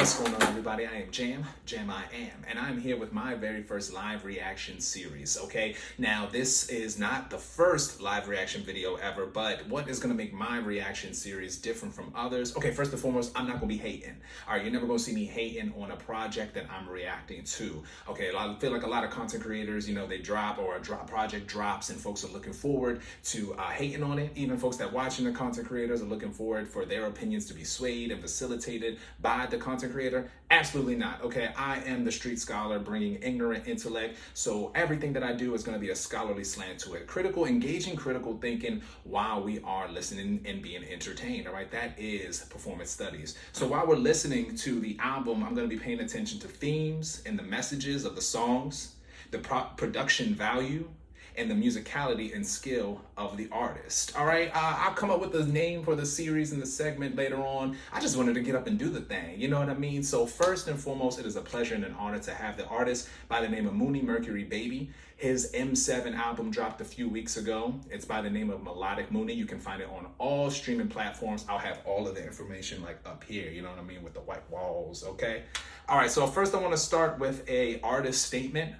What's going on, everybody? I am Jam I Am, and I'm here with my very first live reaction series, okay? Now, this is not the first live reaction video ever, but what is going to make my reaction series different from others? Okay, first and foremost, I'm not going to be hating. All right, you're never going to see me hating on a project that I'm reacting to, okay? I feel like a lot of content creators, they drop or a project drops and folks are looking forward to hating on it. Even folks that watching the content creators are looking forward for their opinions to be swayed and facilitated by the content creator. Absolutely not, okay? I am the street scholar bringing ignorant intellect, so everything that I do is going to be a scholarly slant to it. Engaging critical thinking while we are listening and being entertained, all right? That is performance studies. So while we're listening to the album, I'm going to be paying attention to themes and the messages of the songs, the production value, and the musicality and skill of the artist. All right, I'll come up with the name for the series and the segment later on. I just wanted to get up and do the thing, you know what I mean? So first and foremost, it is a pleasure and an honor to have the artist by the name of Moony Mercury Baby. His M7 album dropped a few weeks ago. It's by the name of Me7odic Moony. You can find it on all streaming platforms. I'll have all of the information like up here, you know what I mean, with the white walls, okay? All right, so first I want to start with a artist statement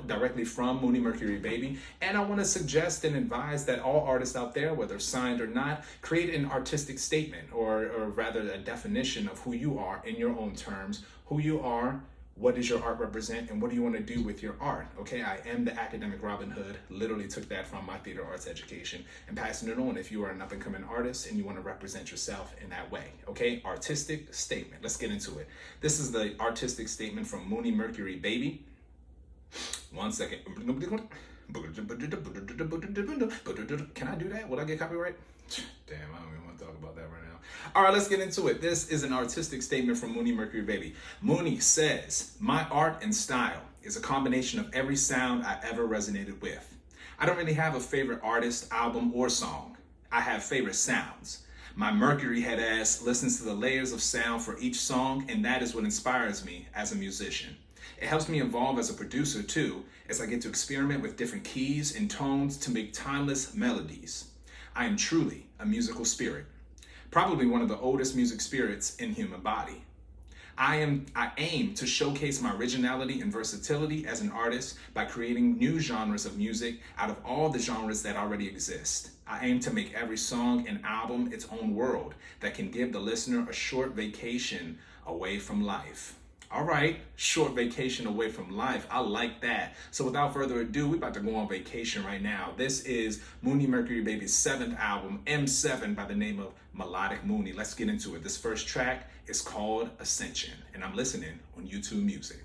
directly from Moony Mercury Baby. And I want to suggest and advise that all artists out there, whether signed or not, create an artistic statement or rather a definition of who you are in your own terms, who you are, what does your art represent, and what do you want to do with your art, okay? I am the academic Robin Hood, literally took that from my theater arts education and passing it on if you are an up-and-coming artist and you want to represent yourself in that way, okay? Artistic statement, let's get into it. This is the artistic statement from Moony Mercury Baby. 1 second. Can I do that? Will I get copyright? Damn, I don't even want to talk about that right now. All right, let's get into it. This is an artistic statement from Moony Mercury Baby. Moony says, "My art and style is a combination of every sound I ever resonated with. I don't really have a favorite artist, album, or song. I have favorite sounds. My Mercury head ass listens to the layers of sound for each song, and that is what inspires me as a musician. It helps me evolve as a producer too, as I get to experiment with different keys and tones to make timeless melodies. I am truly a musical spirit, probably one of the oldest music spirits in human body. I aim to showcase my originality and versatility as an artist by creating new genres of music out of all the genres that already exist. I aim to make every song and album its own world that can give the listener a short vacation away from life." All right, short vacation away from life. I like that. So without further ado, we're about to go on vacation right now. This is Moony Mercury Baby's 7th album, M7, by the name of Me7odic Moony. Let's get into it. This first track is called Ascension, and I'm listening on YouTube Music.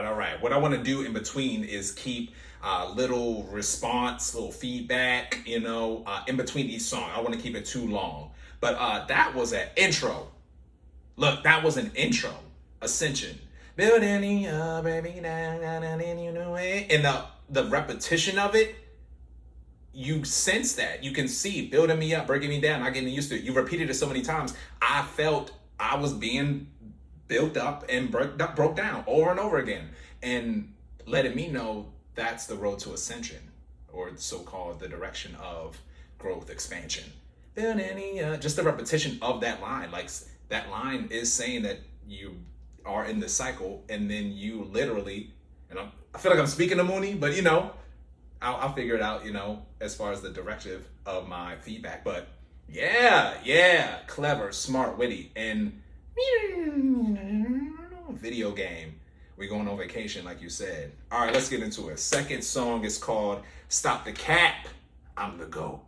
All right. What I want to do in between is keep little response, little feedback, in between each song. I want to keep it too long. But that was an intro. Look, that was an intro. Ascension. Building up, baby, and the repetition of it, you sense that. You can see building me up, breaking me down, not getting used to it. You repeated it so many times. I felt I was being built up and broke down over and over again, and letting me know that's the road to ascension, or so-called the direction of growth, expansion. Just the repetition of that line, like that line is saying that you are in the cycle, and then you literally, and I feel like I'm speaking to Moony, but I'll figure it out, as far as the directive of my feedback. But yeah, clever, smart, witty, and video game. We're going on vacation, like you said. All right, let's get into it. Second song is called Stop the Cap, I'm the GOAT.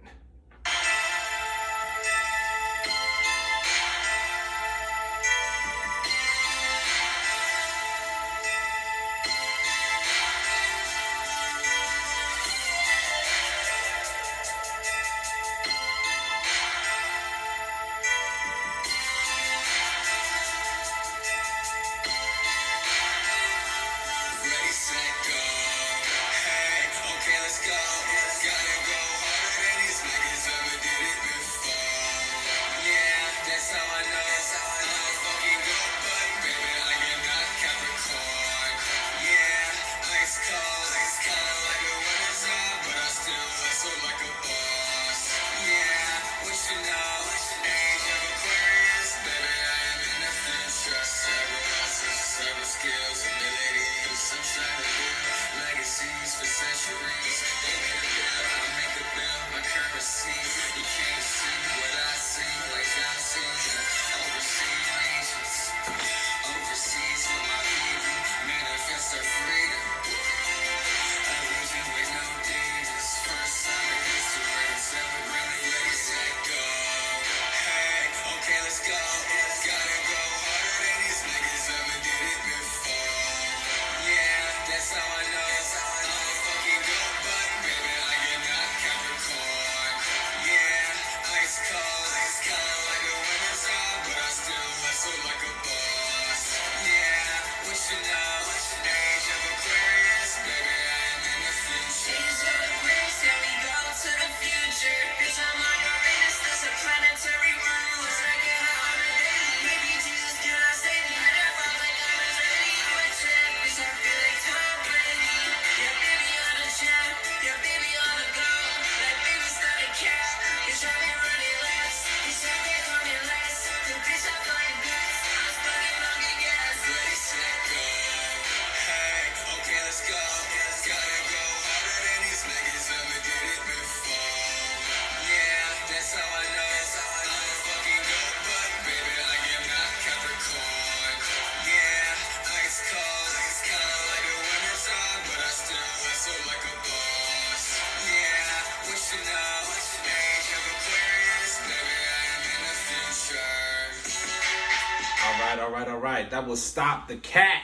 All right. That was Stop the Cap,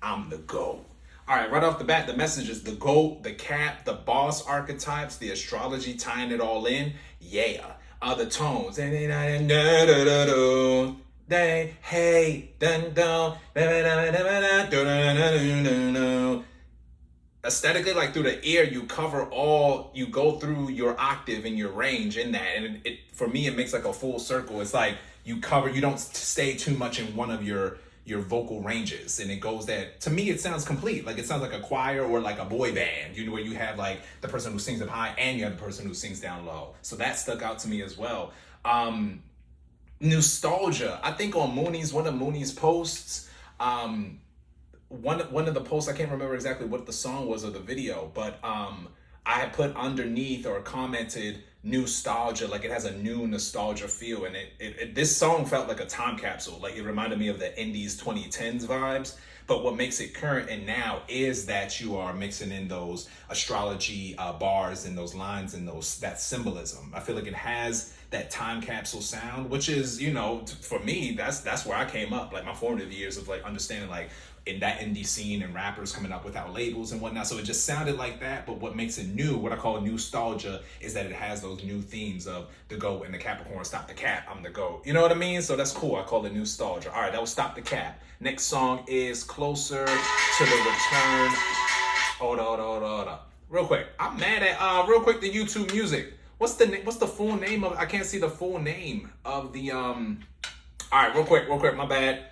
I'm the GOAT. All right, right off the bat, the message is the GOAT, the cap, the boss archetypes, the astrology, tying it all in. Yeah. The tones. They hey dun dun. Aesthetically, like through the ear, you go through your octave and your range in that, and it for me it makes like a full circle. It's like you don't stay too much in one of your vocal ranges, and it goes that, to me it sounds complete. Like it sounds like a choir or like a boy band, where you have like the person who sings up high and you have the person who sings down low. So that stuck out to me as well. Nostalgia, I think on one of Moony's posts, one of the posts, I can't remember exactly what the song was or the video, but I had put underneath or commented nostalgia, like it has a new nostalgia feel, and this song felt like a time capsule. Like it reminded me of the Indies 2010s vibes, But what makes it current and now is that you are mixing in those astrology bars and those lines and that symbolism. I feel like it has that time capsule sound, which is, for me, that's where I came up, like my formative years of like understanding like in that indie scene and rappers coming up without labels and whatnot. So it just sounded like that. But what makes it new, what I call nostalgia, is that it has those new themes of the GOAT and the Capricorn. Stop the cap, I'm the GOAT. You know what I mean? So that's cool. I call it nostalgia. All right, that was Stop the Cap. Next song is Closer to the Return. Hold on. Real quick. I'm mad at real quick the YouTube music. What's the full name of, I can't see the full name of the all right, real quick, my bad.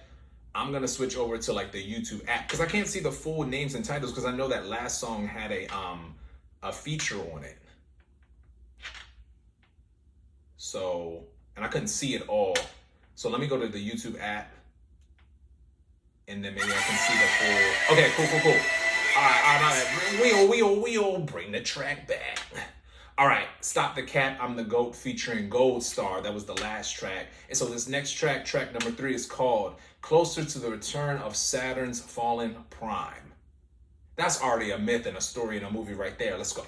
I'm gonna switch over to like the YouTube app because I can't see the full names and titles because I know that last song had a feature on it. So, and I couldn't see it all. So let me go to the YouTube app and then maybe I can see the full. Okay, cool. All right. We'll bring the track back. All right, Stop the Cap, I'm the GOAT featuring Gold Star. That was the last track. And so this next track number 3, is called Closer to the Return of Saturn's Fallen Prime. That's already a myth and a story and a movie right there. Let's go.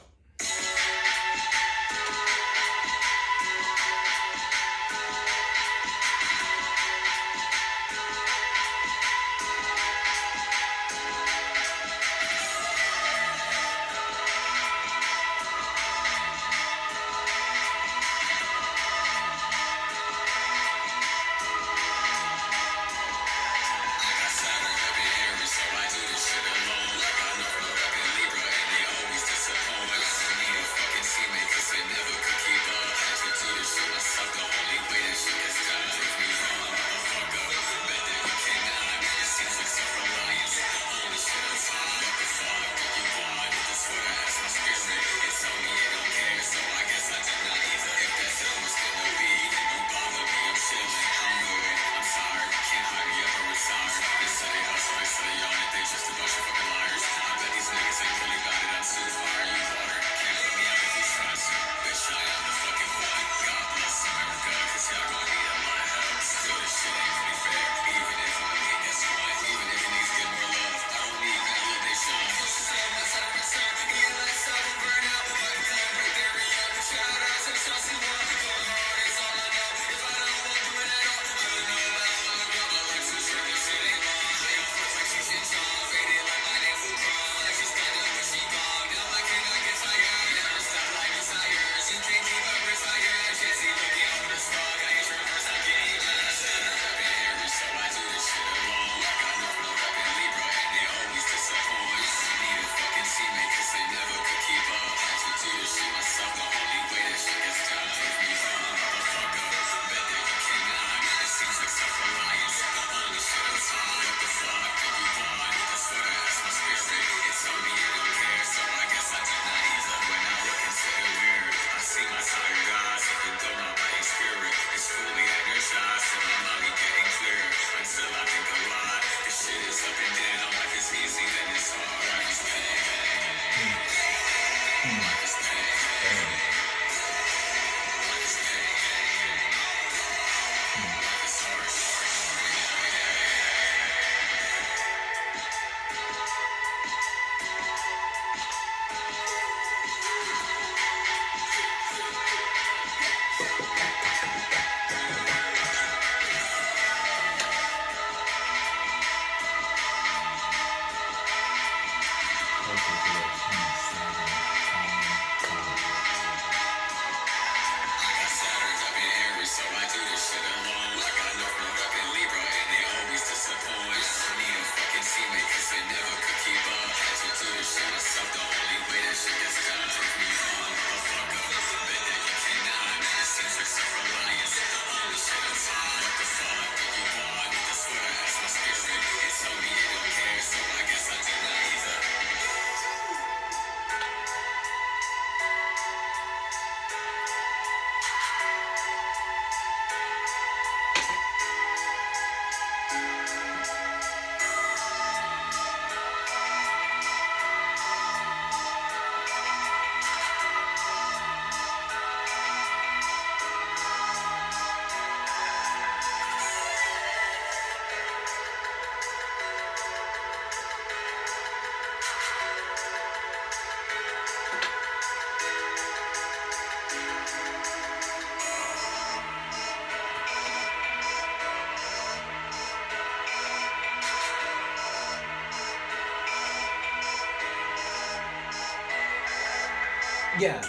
Yeah.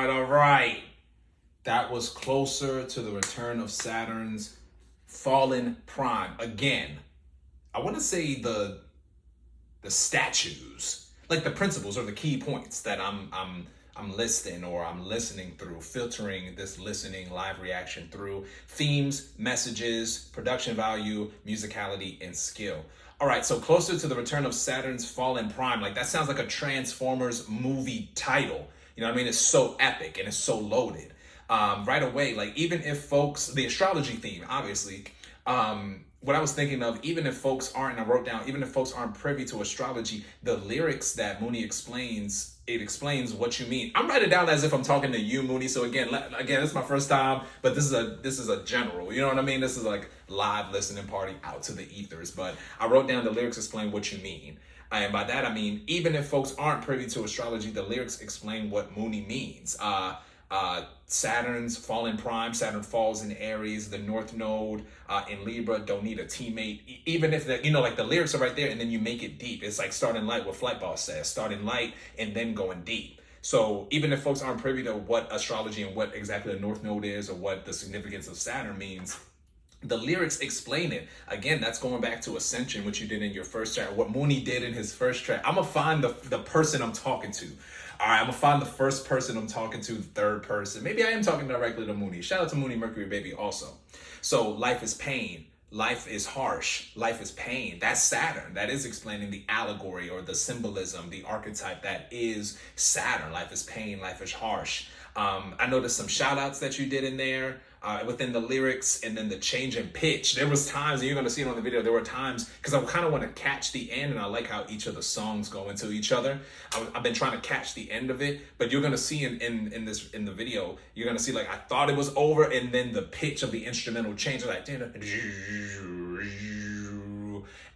All right. That was closer to the return of Saturn's fallen prime. Again, I want to say the statues, like the principles or the key points that I'm listing or I'm listening through, filtering this listening live reaction through themes, messages, production value, musicality, and skill. All right, so closer to the return of Saturn's fallen prime. Like that sounds like a Transformers movie title. You know what I mean? It's so epic and it's so loaded. Right away, like even if folks, the astrology theme, obviously, what I was thinking of, even if folks aren't, and I wrote down, even if folks aren't privy to astrology, the lyrics that Moony explains, it explains what you mean. I'm writing it down as if I'm talking to you, Moony. So again, this is my first time, but this is a general. You know what I mean? This is like live listening party out to the ethers. But I wrote down the lyrics explain what you mean. And by that, I mean, even if folks aren't privy to astrology, the lyrics explain what Moony means. Saturn's fallen prime. Saturn falls in Aries. The North Node in Libra. Don't need a teammate. Even if like the lyrics are right there, and then you make it deep. It's like starting light. What Flight Boss says, starting light and then going deep. So even if folks aren't privy to what astrology and what exactly the North Node is, or what the significance of Saturn means, the lyrics explain it. Again, that's going back to Ascension, which you did in your first track, what Moony did in his first track. I'm gonna find the person I'm talking to. All right, I'm gonna find the first person I'm talking to, the third person. Maybe I am talking directly to Moony. Shout out to Moony Mercury Baby also. So life is pain. Life is harsh. Life is pain. That's Saturn. That is explaining the allegory or the symbolism, the archetype that is Saturn. Life is pain. Life is harsh. I noticed some shout outs that you did in there within the lyrics, and then the change in pitch. There was times, and you're going to see it on the video, there were times, because I kind of want to catch the end, and I like how each of the songs go into each other. I've been trying to catch the end of it, but you're going to see in the video, you're going to see like I thought it was over, and then the pitch of the instrumental change, like,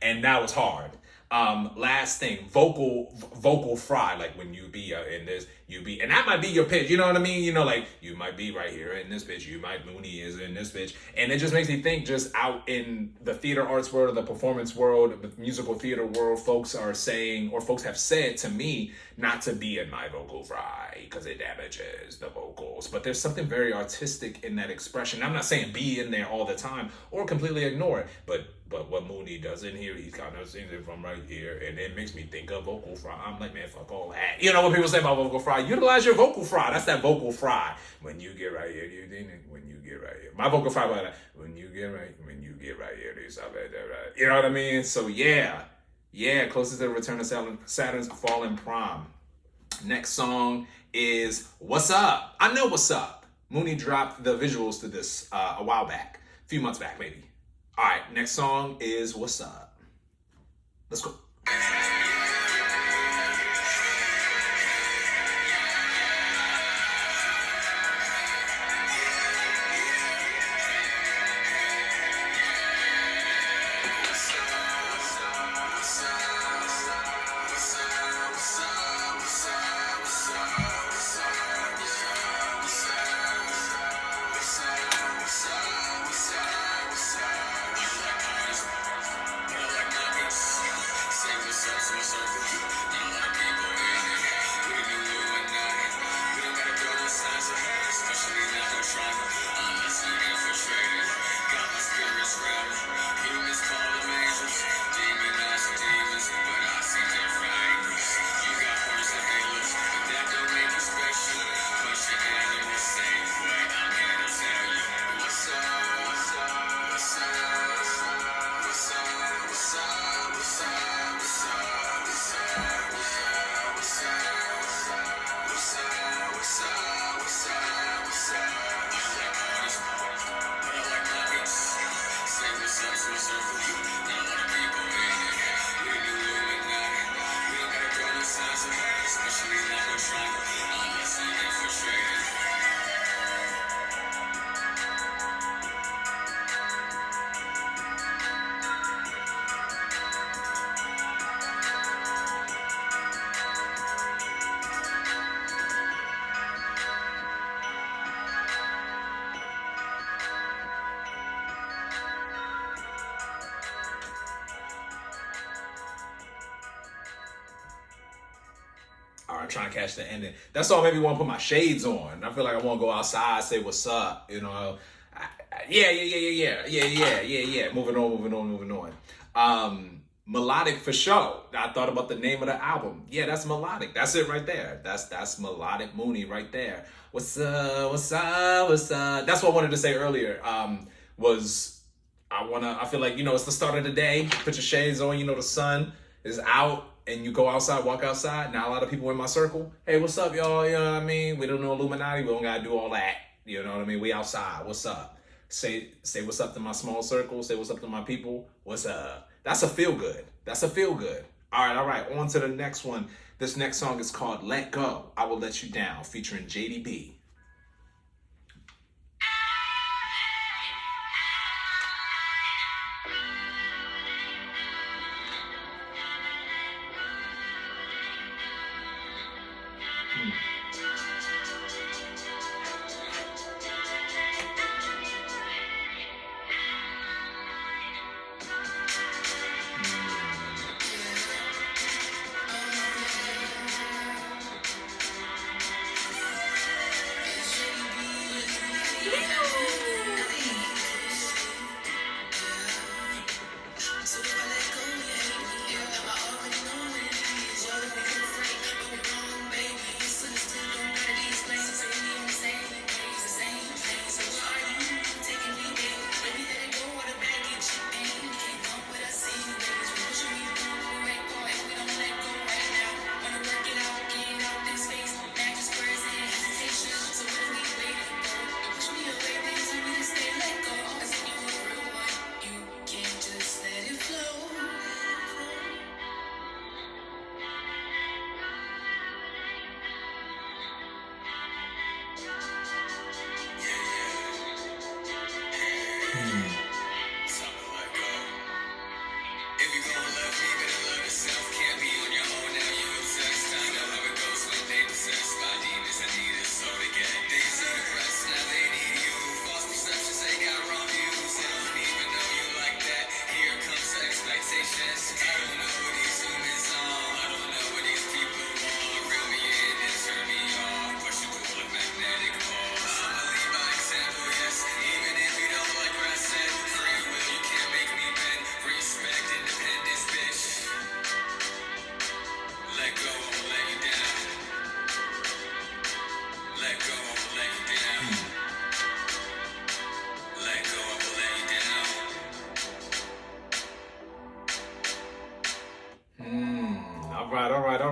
and now it's hard. Last thing, vocal fry, like when you be in this, you be, and that might be your pitch, you know what I mean? You know, like you might be right here in this pitch, Moony is in this pitch, and it just makes me think, just out in the theater arts world, or the performance world, the musical theater world, folks are saying, or folks have said to me, not to be in my vocal fry because it damages the vocals. But there's something very artistic in that expression. I'm not saying be in there all the time or completely ignore it, but what Moony does in here, he kind of sings it from right here, and it makes me think of vocal fry. I'm like, man, fuck all that. You know what people say about vocal fry? Utilize your vocal fry. That's that vocal fry. When you get right here, when you get right here. My vocal fry, like when you get right here, do something like that, right? You know what I mean? So yeah, closest to the return of Saturn's fallen prime. Next song is What's Up? I Know What's Up. Moony dropped the visuals to this a while back, a few months back maybe. All right, next song is What's Up? Let's go. I'm trying to catch the ending. That song made me want to put my shades on. I feel like I want to go outside, say what's up, you know. Yeah. Moving on. Melodic for sure. I thought about the name of the album. Yeah, that's Melodic. That's it right there. That's Melodic Moony right there. What's up? That's what I wanted to say earlier. I feel like, you know, it's the start of the day. Put your shades on, you know, the sun is out and you go outside, walk outside. Now a lot of people in my circle, hey, what's up, y'all? You know what I mean? We don't know Illuminati. We don't gotta do all that. You know what I mean? We outside. What's up? Say what's up to my small circle. Say what's up to my people. What's up? That's a feel good. All right. On to the next one. This next song is called Let Go, I Will Let You Down, featuring JDB.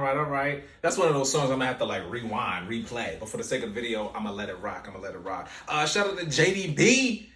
All right. That's one of those songs I'm gonna have to like rewind, replay. But for the sake of the video, I'm gonna let it rock. Shout out to JDB.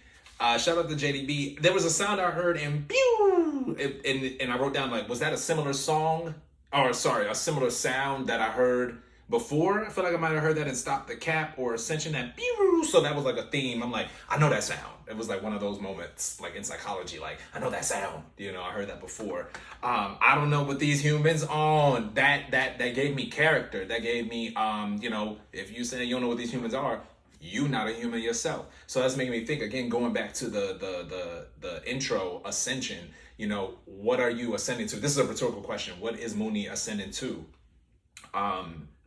There was a sound I heard and pew, and I wrote down like, was that a similar song? Or sorry, a similar sound that I heard before? I feel like I might have heard that in Stop the Cap or Ascension, that pew. So that was like a theme. I'm like, I know that sound. It was like one of those moments, like in psychology, like I know that sound. You know, I heard that before. I don't know what these humans on. That gave me character. That gave me, you know, if you say you don't know what these humans are, you not a human yourself. So that's making me think again, going back to the intro, Ascension. You know, what are you ascending to? This is a rhetorical question. What is Moony ascending to?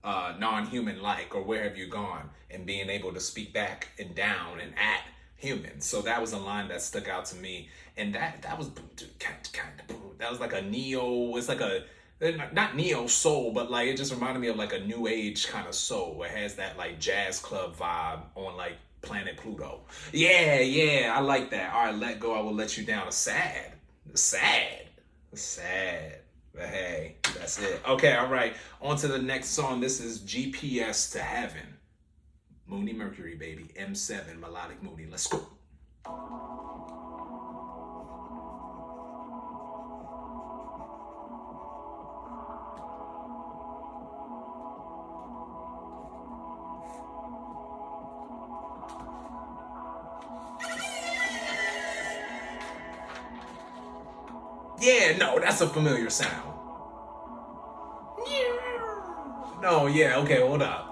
Non-human like, or where have you gone? And being able to speak back and down and at humans. So that was a line that stuck out to me. And that was that was like a neo, it's like a, not neo soul, but like it just reminded me of like a new age kind of soul. It has that like jazz club vibe on like planet Pluto. Yeah, I like that. All right, Let Go, I Will Let You Down. Sad. But hey, that's it. Okay, all right. On to the next song. This is GPS to Heaven. Moony Mercury Baby, M7, Melodic Moony. Let's go. Yeah, no, that's a familiar sound. No, yeah, okay, hold up.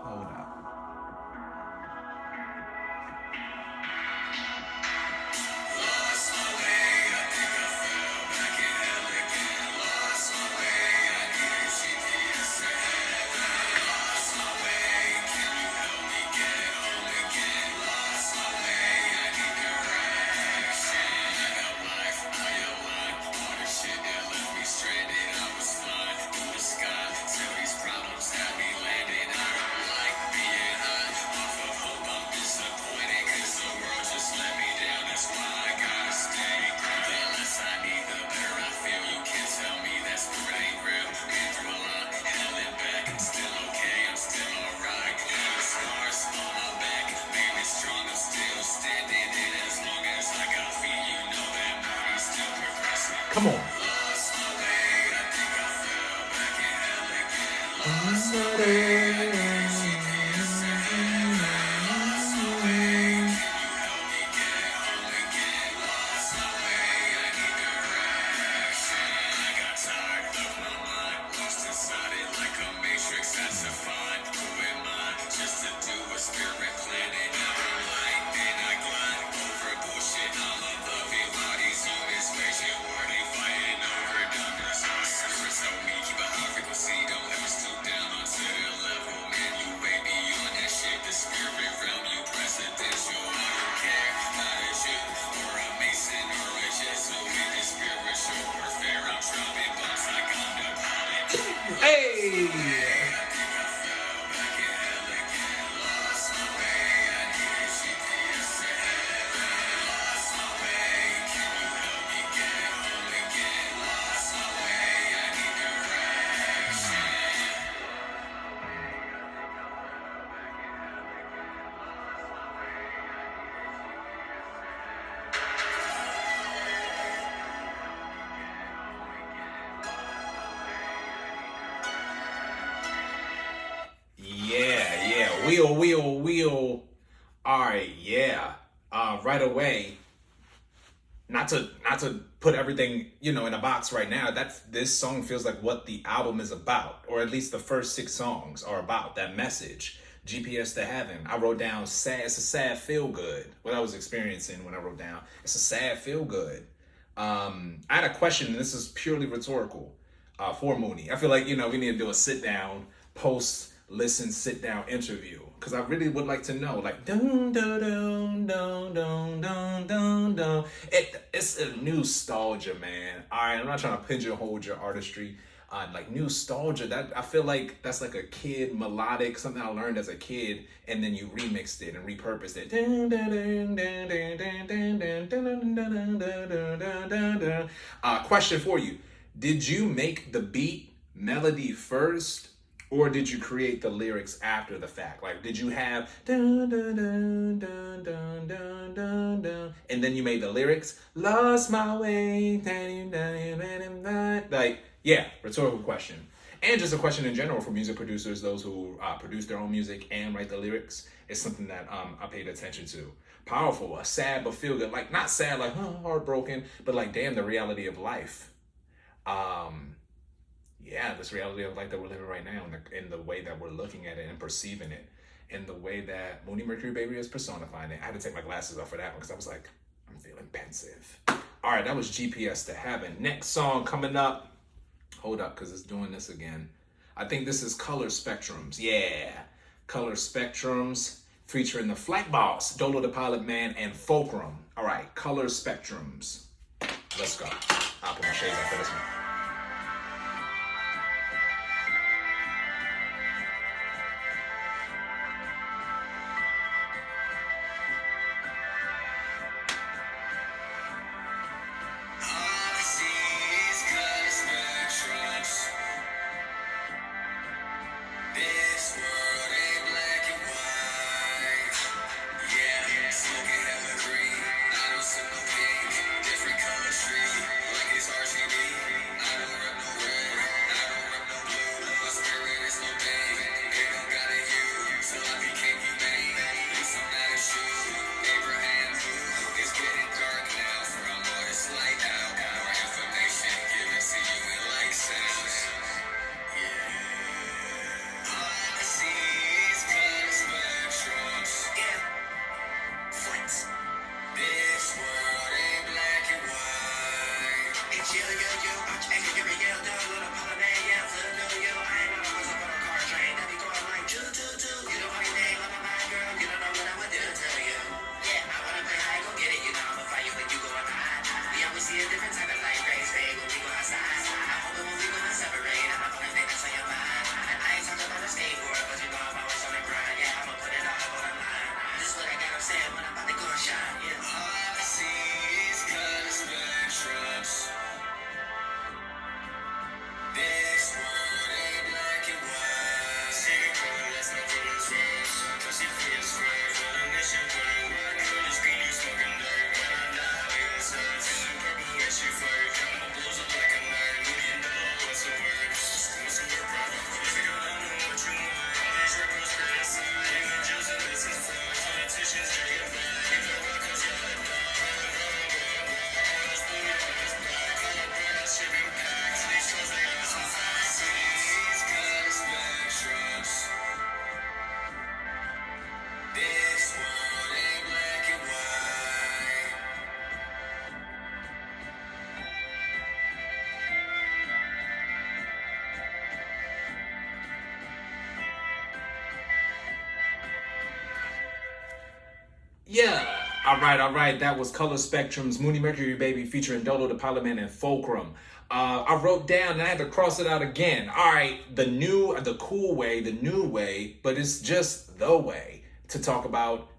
Come on. Hey! Yeah. Wheel. All right, yeah. Right away. Not to put everything in a box right now. This song feels like what the album is about, or at least the first 6 songs are about. That message, GPS to Heaven. I wrote down sad. It's a sad feel good. What I was experiencing when I wrote down. It's a sad feel good. I had a question, and this is purely rhetorical for Moony. I feel like we need to do a sit down, post, listen, sit down interview, because I really would like to know, like, dun dun dun dun dun dun dun dun. It's a nostalgia, man. All right, I'm not trying to pigeonhole your artistry. Like nostalgia, that I feel like that's like a kid melodic, something I learned as a kid, and then you remixed it and repurposed it. Question for you: did you make the beat melody first, or did you create the lyrics after the fact? Like, did you have dun dun dun dun dun dun dun dun, and then you made the lyrics? Lost my way, like. Yeah, rhetorical question. And just a question in general for music producers, those who produce their own music and write the lyrics. It's something that I paid attention to. Powerful, a sad but feel good. Like, not sad, like, heartbroken, but like, damn, the reality of life. Yeah, this reality of life that we're living right now, in the way that we're looking at it and perceiving it, in the way that Moony Mercury Baby is personifying it. I had to take my glasses off for that one because I was like, I'm feeling pensive. All right, that was GPS to Heaven. Next song coming up. Hold up, because it's doing this again. I think this is Color Spectrums. Yeah, Color Spectrums featuring the Flight Boss, Dolo the Pilot Man, and Fulcrum. All right, Color Spectrums. Let's go. I'll put my shades on for this one. Yeah. All right. That was Color Spectrum's Moony Mercury Baby featuring Dolo the Pilot Man and Fulcrum. I wrote down and I had to cross it out again. All right, the cool way, the new way, but it's just the way to talk about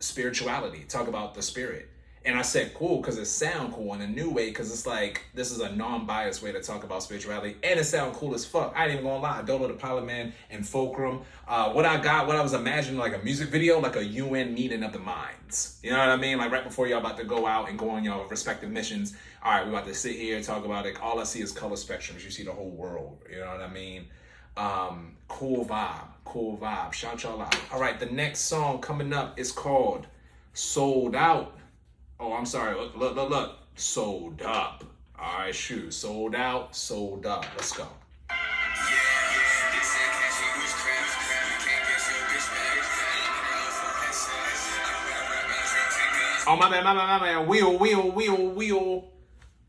spirituality, talk about the spirit. And I said cool because it sound cool, in a new way because it's like this is a non-biased way to talk about spirituality, and it sound cool as fuck. I ain't even gonna lie. Dolo the Pilot Man and Fulcrum. What I was imagining, like a music video, like a UN meeting of the minds. You know what I mean? Like right before y'all about to go out and go on your respective missions. All right, we about to sit here and talk about it. All I see is color spectrums. You see the whole world. You know what I mean? Cool vibe. Shout y'all out. All right, the next song coming up is called Sold Out. Oh, I'm sorry. Look. Sold up. All right, shoot. Sold out, sold up. Let's go. Oh, my man. Wheel.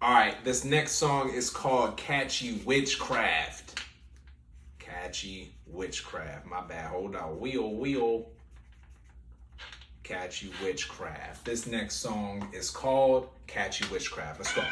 All right, this next song is called Catchy Witchcraft. Catchy Witchcraft. My bad. Hold on. Wheel. Catchy Witchcraft. This next song is called Catchy Witchcraft. Let's go.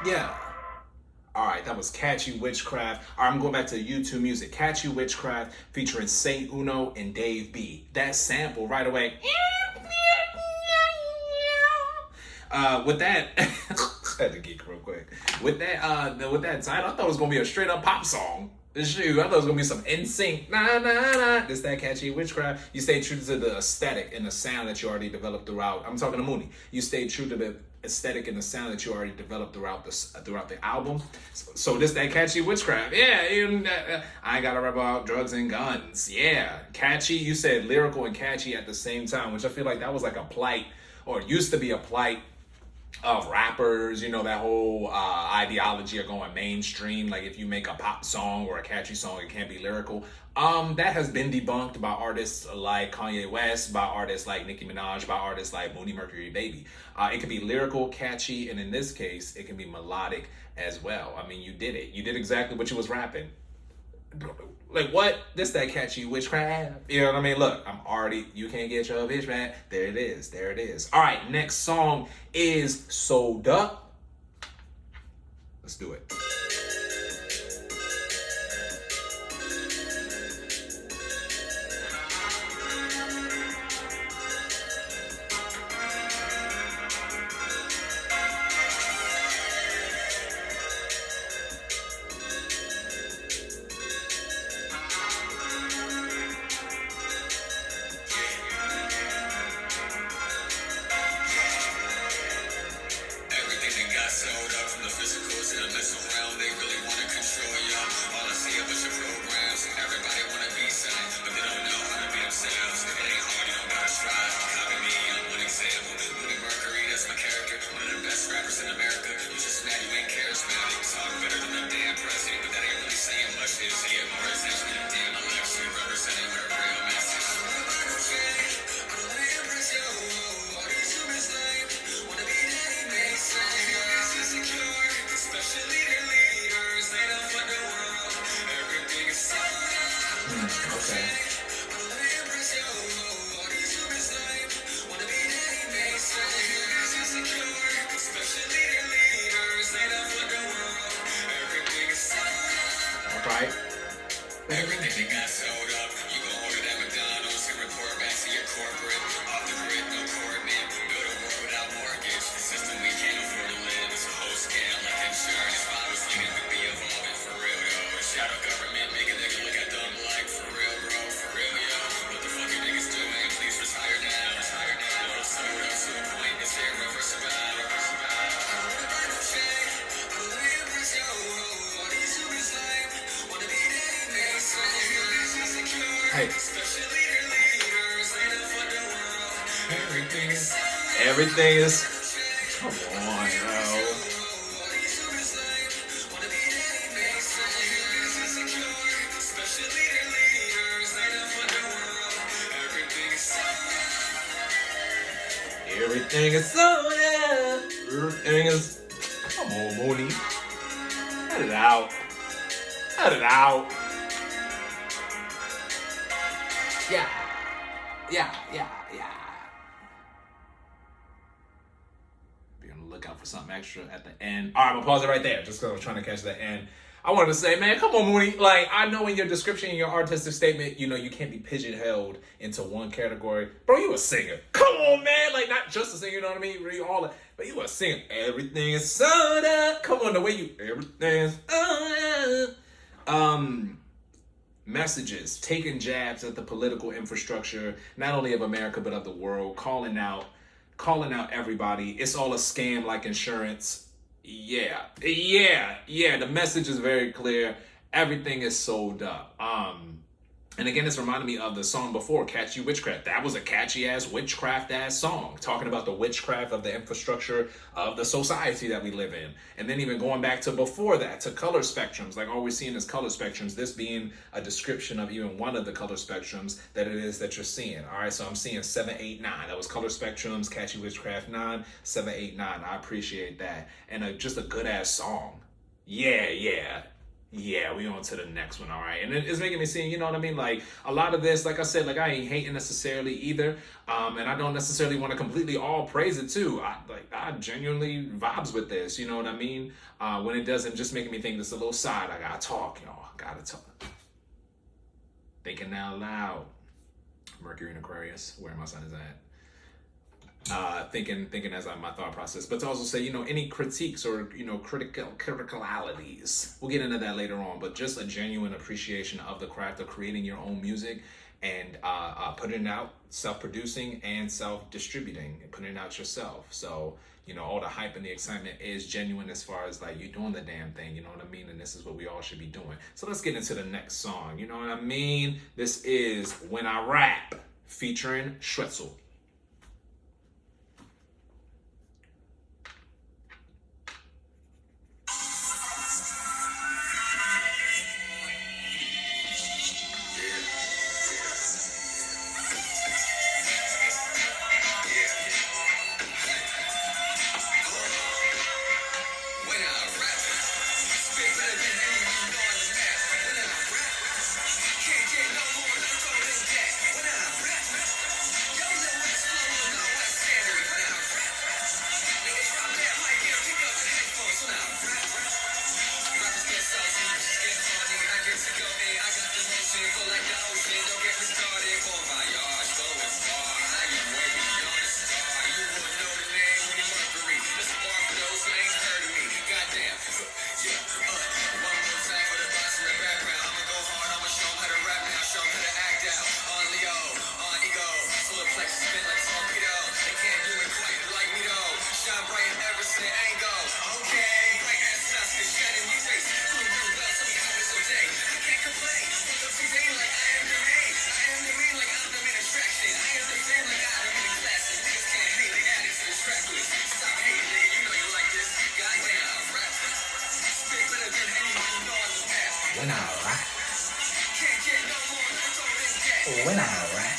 Yeah. All right, that was Catchy Witchcraft. All right, I'm going back to YouTube music. Catchy Witchcraft featuring Saint Uno and Dave B. That sample right away. With that, I had to geek real quick. With that title, I thought it was gonna be a straight up pop song. Shoot, I thought it was gonna be some NSYNC. Nah, nah, nah. This that Catchy Witchcraft. You stay true to the aesthetic and the sound that you already developed throughout. I'm talking to Moony. You stay true to the aesthetic and the sound that you already developed throughout the album. So this that Catchy Witchcraft. Yeah, I ain't gotta rap about drugs and guns. Yeah, catchy. You said lyrical and catchy at the same time, which I feel like that was like a plight, or it used to be a plight of rappers, you know, that whole ideology of going mainstream. Like if you make a pop song or a catchy song, it can't be lyrical. That has been debunked by artists like Kanye West, by artists like Nicki Minaj, by artists like Moony Mercury Baby. It can be lyrical, catchy, and in this case, it can be melodic as well. I mean, you did it. You did exactly what you was rapping. Like what? This that Catchy Witchcraft. You know what I mean? Look, I'm already, you can't get your bitch back. There it is. There it is. All right, next song is Soda. Let's do it. Right? Everything that got sold up, you gon' hold it at McDonald's and report back to your corporate. Off the grid, no coordinate. Build a world without mortgage. The system we can't afford to live. It's a whole scam like insurance. Bottles needing to be evolving for real, yo. Shadow government make a nigga look at them like for real, bro. For real, yo. What the fuck you niggas doing? Please retire now. Retire now. Little sold up to a point. It's irreversible. Hey. Everything is. Come on, yo. Everything is so, yeah. Everything is. Come on, Moony. Let it out. Let it out. Yeah. Be on the lookout for something extra at the end. All right, I'm gonna pause it right there just because I was trying to catch the end. I wanted to say, man, come on, Moony. Like, I know in your description, in your artistic statement, you know, you can't be pigeonholed into one category. Bro, you a singer. Come on, man. Like, not just a singer, you know what I mean? Really all, but you a singer. Everything is soda. Come on, the way you, everything is soda. Messages, taking jabs at the political infrastructure, not only of America, but of the world, calling out everybody. It's all a scam like insurance. Yeah. The message is very clear. Everything is sold up. And again, it's reminding me of the song before, Catchy Witchcraft. That was a catchy-ass, witchcraft-ass song, talking about the witchcraft of the infrastructure of the society that we live in. And then even going back to before that, to color spectrums, like all we're seeing is color spectrums, this being a description of even one of the color spectrums that it is that you're seeing. All right, so I'm seeing 7, 8, 9. That was color spectrums, Catchy Witchcraft 9, 7, 8, 9. I appreciate that. And just a good-ass song. Yeah, we on to the next one, all right? And it's making me see, you know what I mean? Like, a lot of this, like I said, like, I ain't hating necessarily either. And I don't necessarily want to completely all praise it, too. I I genuinely vibes with this. You know what I mean? When it doesn't just making me think this a little side. I gotta talk, y'all. Gotta talk. Thinking out loud. Mercury and Aquarius, where my sun is at. Thinking as my thought process, but to also say, you know, any critiques or, you know, criticalities. We'll get into that later on, but just a genuine appreciation of the craft of creating your own music and putting it out, self-producing and self-distributing, and putting it out yourself. So, you know, all the hype and the excitement is genuine as far as like you doing the damn thing, you know what I mean? And this is what we all should be doing. So let's get into the next song, you know what I mean? This is When I Rap, featuring Schwetzel. When I rap. When I rap.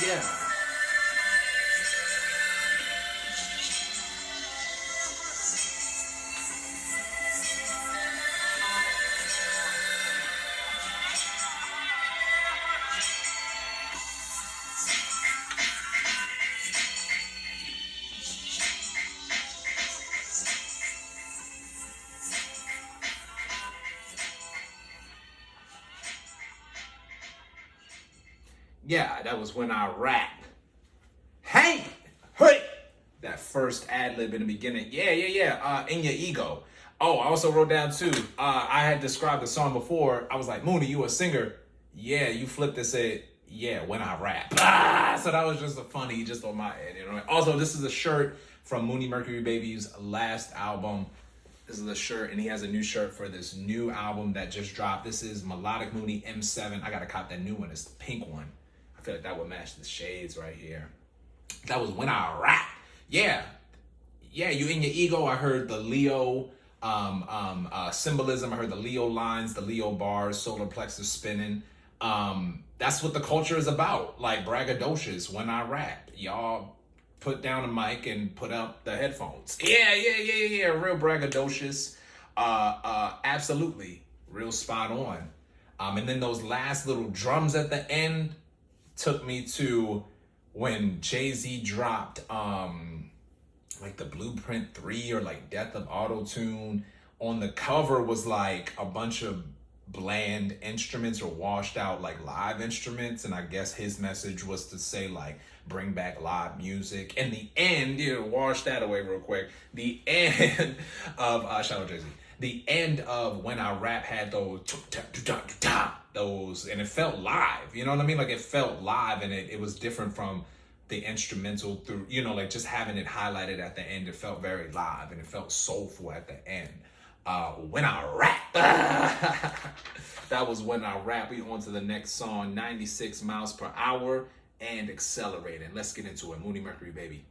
Yeah. Yeah, that was When I Rap. Hey! Hey! That first ad lib in the beginning. Yeah. In Your Ego. Oh, I also wrote down too. I had described the song before. I was like, Moony, you a singer? Yeah, you flipped and said, yeah, when I rap. So that was just a funny, just on my end, you know. Also, this is a shirt from Moony Mercury Baby's last album. This is a shirt, and he has a new shirt for this new album that just dropped. This is Me7odic Moony M7. I gotta cop that new one. It's the pink one. I feel like that would match the shades right here. That was When I Rap. Yeah, you In Your Ego. I heard the Leo symbolism. I heard the Leo lines, the Leo bars, solar plexus spinning. That's what the culture is about. Like braggadocious when I rap. Y'all put down a mic and put up the headphones. Yeah. Real braggadocious. Absolutely. Real spot on. And then those last little drums at the end took me to when Jay-Z dropped like the Blueprint 3 or like Death of Auto-Tune. On the cover was like a bunch of bland instruments or washed out like live instruments. And I guess his message was to say like bring back live music. In the end, wash that away real quick. The end of shout out Jay-Z. The end of When I Rap had those, and it felt live. You know what I mean? Like it felt live, and it was different from the instrumental through, like just having it highlighted at the end. It felt very live and it felt soulful at the end. When I Rap. That was When I Rap. We on to the next song, 96 miles per hour and accelerating. Let's get into it. Moony Mercury Baby.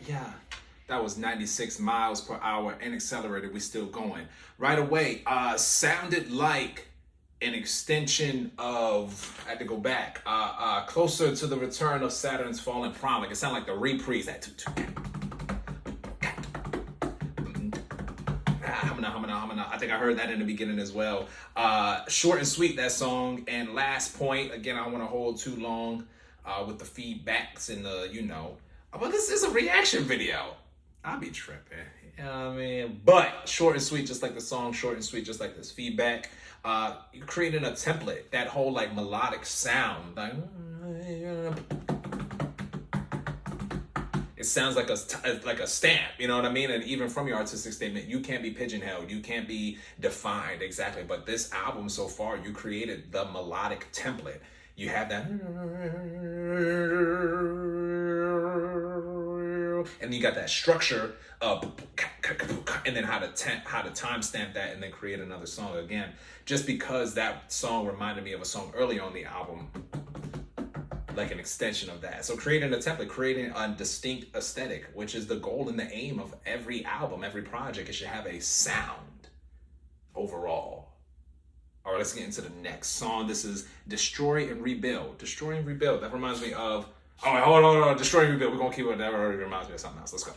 Yeah. That was 96 miles per hour and accelerated. We still going. Right away, sounded like an extension of, I had to go back, closer to the return of Saturn's fallen prom. Like it sounded like the reprise. That I think I heard that in the beginning as well. Short and sweet, that song. And last point, again, I don't want to hold too long with the feedbacks and but this is a reaction video. I'll be tripping. You know what I mean? But short and sweet, just like the song, short and sweet, just like this feedback. You're creating a template, that whole like melodic sound. Like, it sounds like a stamp, you know what I mean? And even from your artistic statement, you can't be pigeonholed, you can't be defined exactly. But this album so far, you created the melodic template. You have that, and you got that structure of, and then how to timestamp that, and then create another song again. Just because that song reminded me of a song earlier on the album, like an extension of that. So creating a template, creating a distinct aesthetic, which is the goal and the aim of every album, every project. It should have a sound overall. All right, let's get into the next song. This is Destroy and Rebuild. Destroy and Rebuild. That reminds me of, hold on. Destroy and Rebuild. We're going to keep it. That already reminds me of something else. Let's go.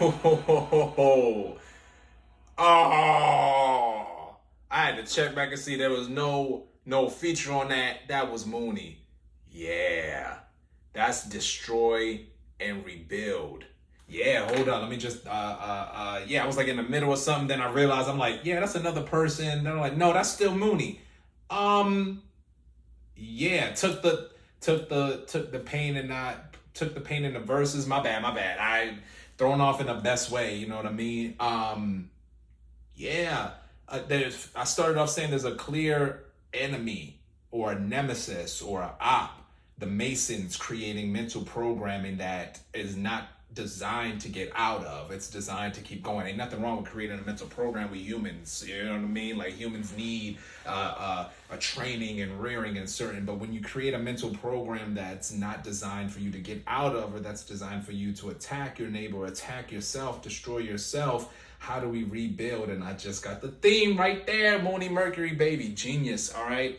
Oh, I had to check back and see there was no feature on that. That was Moony. Yeah, that's destroy and rebuild. Yeah, hold on. Let me just yeah, I was like in the middle of something, then I realized I'm like, yeah, that's another person. Then I'm like, no, that's still Moony. Yeah, took the pain and not took the pain in the verses. My bad, my bad. I thrown off in the best way, you know what I mean? Yeah, I started off saying there's a clear enemy or a nemesis or a op. The Masons creating mental programming that is not designed to get out of. It's designed to keep going. Ain't nothing wrong with creating a mental program with humans. You know what I mean? Like humans need a training and rearing and certain. But when you create a mental program that's not designed for you to get out of, or that's designed for you to attack your neighbor, attack yourself, destroy yourself, how do we rebuild? And I just got the theme right there. Moony Mercury Baby, genius. All right.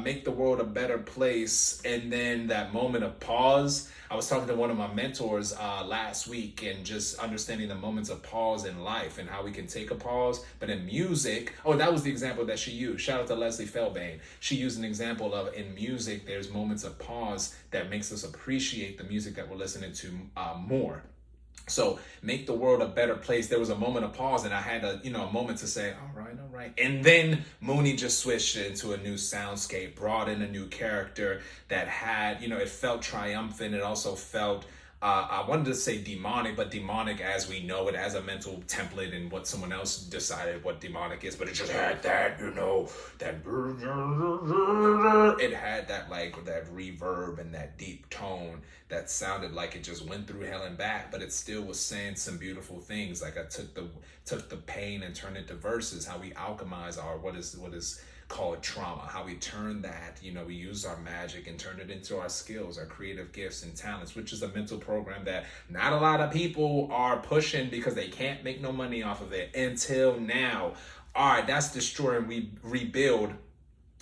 Make the world a better place. And then that moment of pause. I was talking to one of my mentors last week, and just understanding the moments of pause in life and how we can take a pause. But in music, oh, that was the example that she used. Shout out to Leslie Felbane. She used an example of in music, there's moments of pause that makes us appreciate the music that we're listening to more. So make the world a better place. There was a moment of pause, and I had a moment to say, all right. And then Moony just switched it into a new soundscape, brought in a new character that had, it felt triumphant. It also felt, I wanted to say demonic, but demonic as we know it, as a mental template and what someone else decided what demonic is. But it just had that, that it had that that reverb and that deep tone that sounded like it just went through hell and back, but it still was saying some beautiful things. Like I took the pain and turned it to verses. How we alchemize our what is called trauma. How we turn that, we use our magic and turn it into our skills, our creative gifts and talents, which is a mental program that not a lot of people are pushing because they can't make no money off of it until now. All right, that's destroy and rebuild.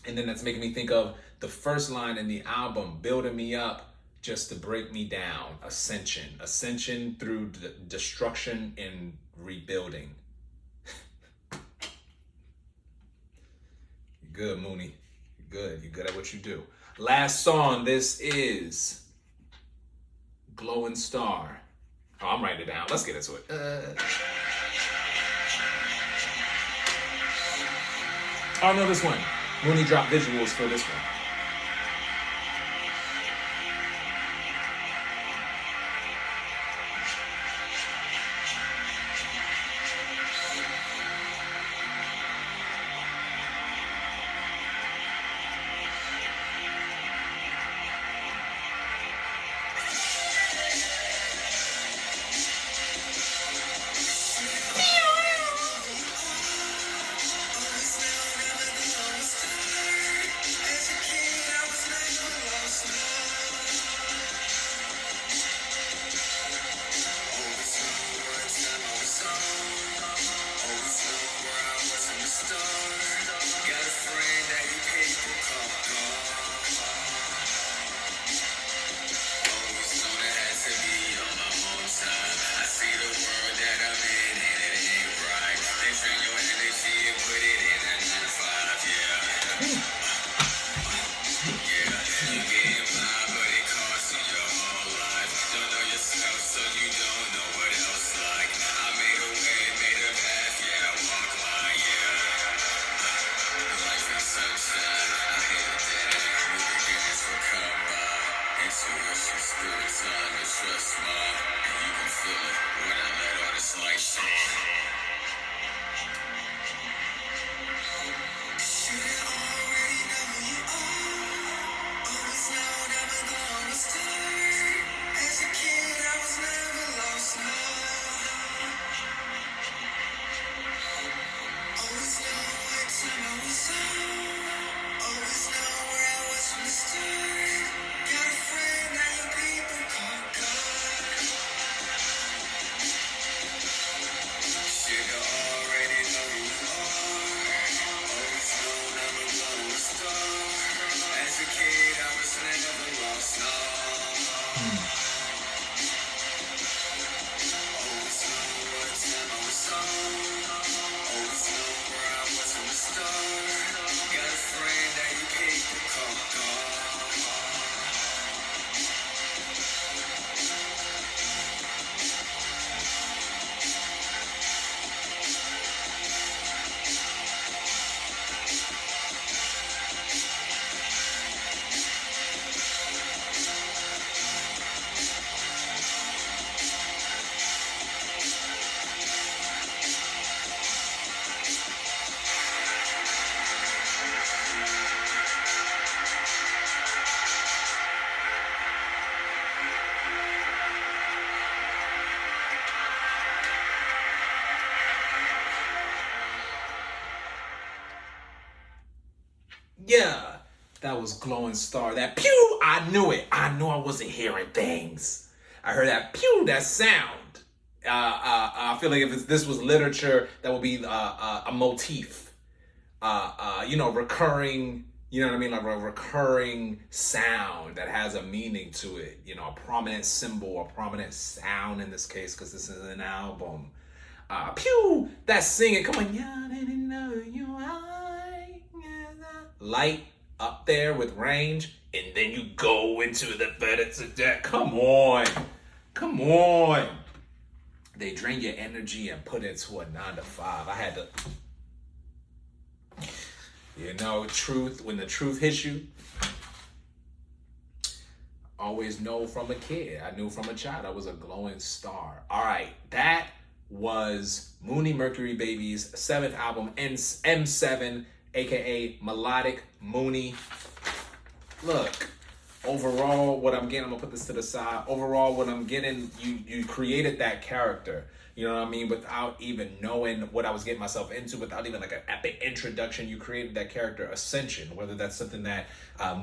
And then that's making me think of the first line in the album, building me up just to break me down. Ascension through destruction and rebuilding. You're good, Moony. You're good at what you do. Last song, this is Glowing Star. Oh, I'm writing it down. Let's get into it. Oh, no, this one. Moony dropped visuals for this one. Yeah, that was glowing star. That pew, I knew it. I knew I wasn't hearing things. I heard that pew, that sound. I feel like if this was literature, that would be a motif. Recurring. You know what I mean? Like a recurring sound that has a meaning to it. You know, a prominent symbol, a prominent sound in this case, because this is an album. Pew! That singing, come on. Light up there with range, and then you go into the better to that. Come on. Come on. They drain your energy and put it to a 9 to 5. I had to... truth, when the truth hits you, always know from a kid. I knew from a child I was a glowing star. All right, that was Moony Mercury Baby's 7th album, M7, aka Melodic Moony. Look, overall, what I'm getting, I'm gonna put this to the side. Overall, what I'm getting, you created that character. You know what I mean? Without even knowing what I was getting myself into, without even like an epic introduction, you created that character Ascension, whether that's something that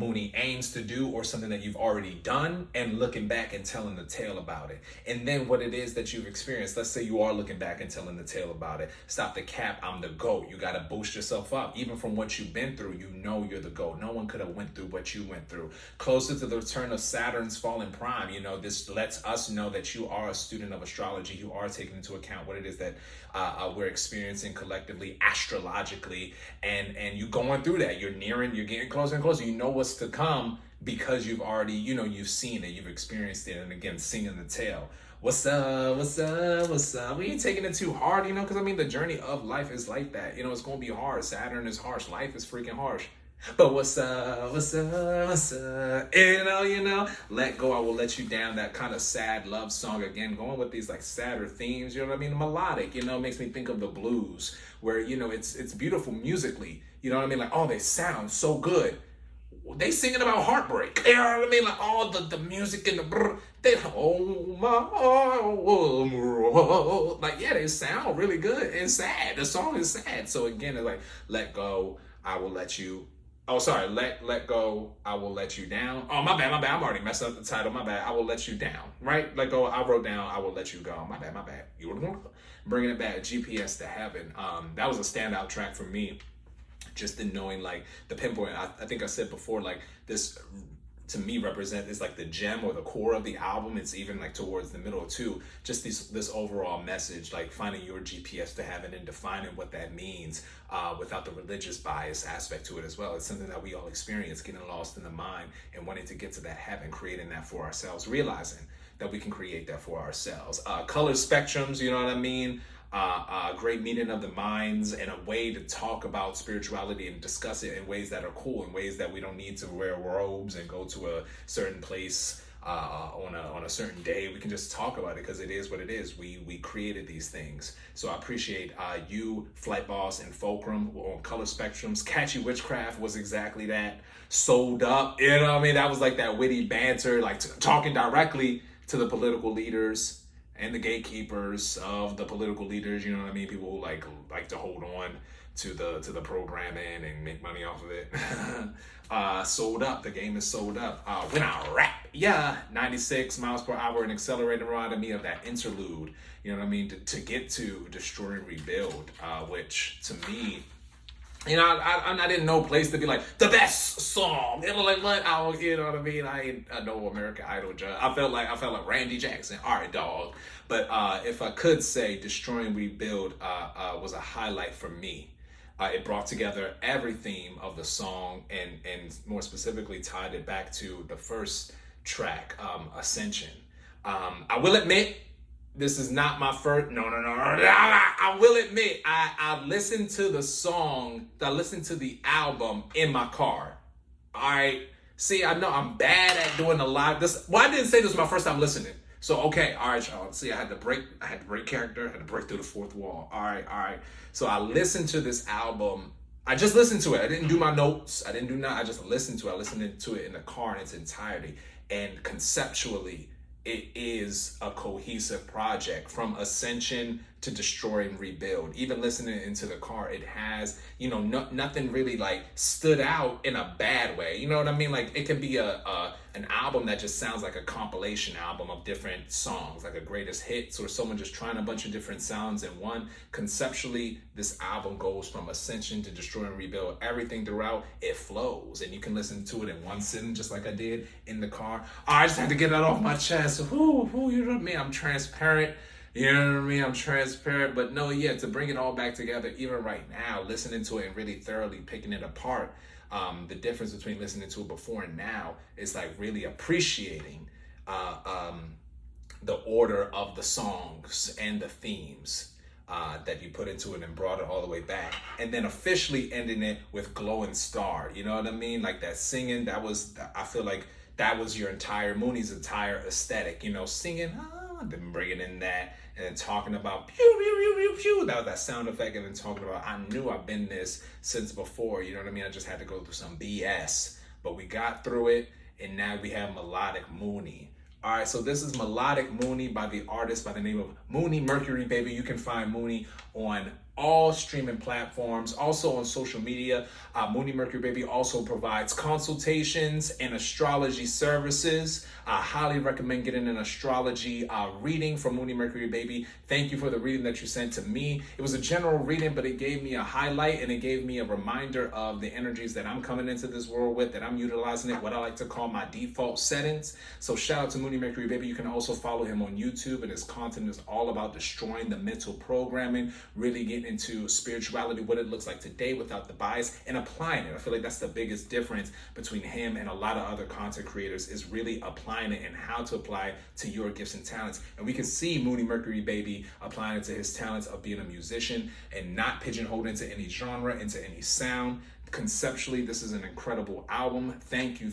Moony aims to do or something that you've already done, and looking back and telling the tale about it. And then what it is that you've experienced, let's say you are looking back and telling the tale about it. Stop the cap, I'm the GOAT. You got to boost yourself up. Even from what you've been through, you know you're the GOAT. No one could have went through what you went through. Closer to the return of Saturn's fallen prime, this lets us know that you are a student of astrology. You are taking into account what it is that we're experiencing collectively, astrologically, and you going through that. You're getting closer and closer. You know what's to come because you've already, you've seen it, you've experienced it, and again, singing the tale. What's up? What's up? What's up? We ain't taking it too hard, because the journey of life is like that. It's going to be hard. Saturn is harsh. Life is freaking harsh. But what's up, what's up, what's up? Let go, I will let you down. That kind of sad love song, again, going with these like sadder themes, melodic, makes me think of the blues, where, it's beautiful musically, like, oh, they sound so good. They singing about heartbreak, like all the music and they, oh my, like, yeah, they sound really good and sad. The song is sad. So again, it's like, let go, I will let you. Oh, sorry. Let go. I will let you down. Oh, my bad. I'm already messed up the title. My bad. I will let you down. Right? Let go. I wrote down. I will let you go. My bad. You were bringing it back. GPS to Heaven. That was a standout track for me. Just in knowing like the pinpoint. I think I said before, like this to me is like the gem or the core of the album. It's even like towards the middle too. Just this overall message, like finding your GPS to Heaven and defining what that means without the religious bias aspect to it as well. It's something that we all experience, getting lost in the mind and wanting to get to that heaven, creating that for ourselves, realizing that we can create that for ourselves. Color spectrums, you know what I mean? Great meeting of the minds, and a way to talk about spirituality and discuss it in ways that are cool, in ways that we don't need to wear robes and go to a certain place on a certain day. We can just talk about it because it is what it is. We created these things. So I appreciate you, Flight Boss, and Fulcrum on color spectrums. Catchy Witchcraft was exactly that. Sold Up, that was like that witty banter, like talking directly to the political leaders and the gatekeepers of the political leaders, people who like to hold on to the programming and make money off of it. Sold Up, the game is sold up. When I rap, 96 miles per hour and accelerating around me of that interlude, to get to Destroy and Rebuild, which to me, I didn't know place to be like the best song. Like what? I know American Idol judge. I felt like Randy Jackson. All right, dog. But if I could say, Destroy and Rebuild was a highlight for me. It brought together every theme of the song and more specifically tied it back to the first track, Ascension. I will admit, this is not my first. No. I will admit, I listened to the song, I listened to the album in my car. All right. See, I know I'm bad at doing the live. I didn't say this was my first time listening. So, okay. All right, y'all. See, I had to break character. I had to break through the fourth wall. All right. So I listened to this album. I just listened to it. I didn't do my notes. I didn't do nothing. I just listened to it. I listened to it in the car in its entirety. And conceptually, it is a cohesive project from ascension to destroy and rebuild. Even listening into the car, it has, nothing really like stood out in a bad way. You know what I mean? Like it could be an album that just sounds like a compilation album of different songs, like a greatest hits, or someone just trying a bunch of different sounds in one. Conceptually, this album goes from ascension to destroy and rebuild. Everything throughout, it flows, and you can listen to it in one sitting, just like I did in the car. I just had to get that off my chest. You know what I mean? I'm transparent. You know what I mean? I'm transparent. But no, yeah, to bring it all back together, even right now, listening to it and really thoroughly picking it apart, the difference between listening to it before and now is like really appreciating the order of the songs and the themes that you put into it and brought it all the way back. And then officially ending it with Glowing Star. You know what I mean? Like that singing, I feel like that was your Moony's entire aesthetic, singing, then bringing in that, and then talking about pew, pew, pew, pew, pew. That was that sound effect, and then talking about, I knew I've been this since before, you know what I mean? I just had to go through some BS, but we got through it, and now we have Melodic Moony. All right, so this is Melodic Moony by the artist by the name of Moony Mercury Baby. You can find Moony on all streaming platforms, also on social media. Moony Mercury Baby also provides consultations and astrology services. I highly recommend getting an astrology reading from Moony Mercury Baby. Thank you for the reading that you sent to me. It was a general reading, but it gave me a highlight and it gave me a reminder of the energies that I'm coming into this world with, that I'm utilizing it, what I like to call my default settings. So shout out to Moony Mercury Baby. You can also follow him on YouTube, and his content is all about destroying the mental programming, really getting into spirituality, what it looks like today without the bias, and applying it. I feel like that's the biggest difference between him and a lot of other content creators, is really applying it and how to apply it to your gifts and talents. And we can see Moony Mercury Baby applying it to his talents of being a musician and not pigeonholed into any genre, into any sound. Conceptually, this is an incredible album. Thank you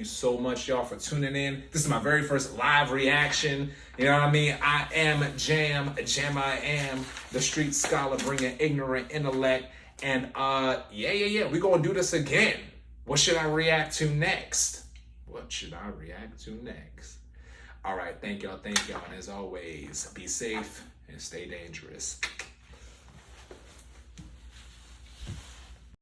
so much, y'all, for tuning in. This is my very first live reaction. You know what I mean? I am Jam I am, the street scholar bringing ignorant intellect. And we're gonna do this again. What should I react to next? All right, thank y'all, and as always, be safe and stay dangerous.